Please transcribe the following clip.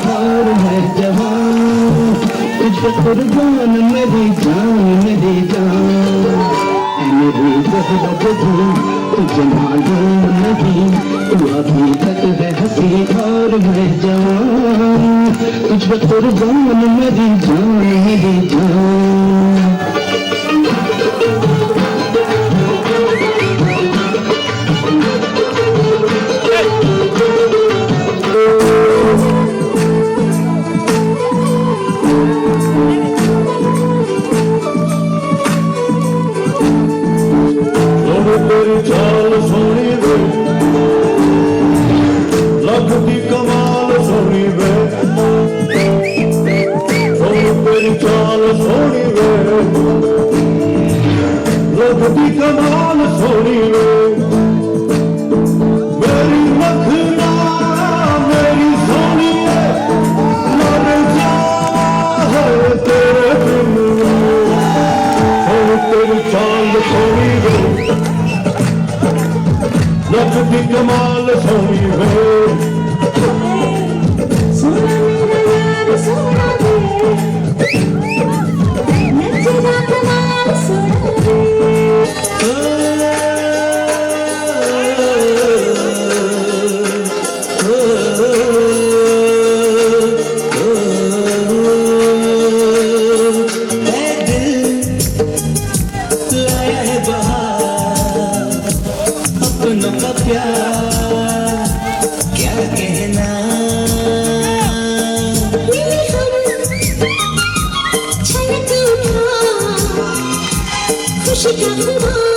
और है जवान, तुझ पे कुर्बान मेरी जान मेरी जान। मेरी ज़हरा जदी तुझे मालूम नहीं, तू अभी तक है हंसी और है जवान, तुझ पे कुर्बान मेरी जान मेरी जान। तेरी चाल सोनी वे, लगती कमाल सोनी वे, तेरी चाल सोनी वे, लगती कमाल सोनी वे। मेरी मखना मेरी सोनी है, मर जावा है तेरे बिन। तेरी चाल सोनी वे, लगती कमाल सोनी वे। सोना मेरा यार सोना वे, नचेगा कमाल सोना वे। लाया है बहार अपनों का प्यार, क्या कहना। मिले हम छलक उठा खुशी का खुमार।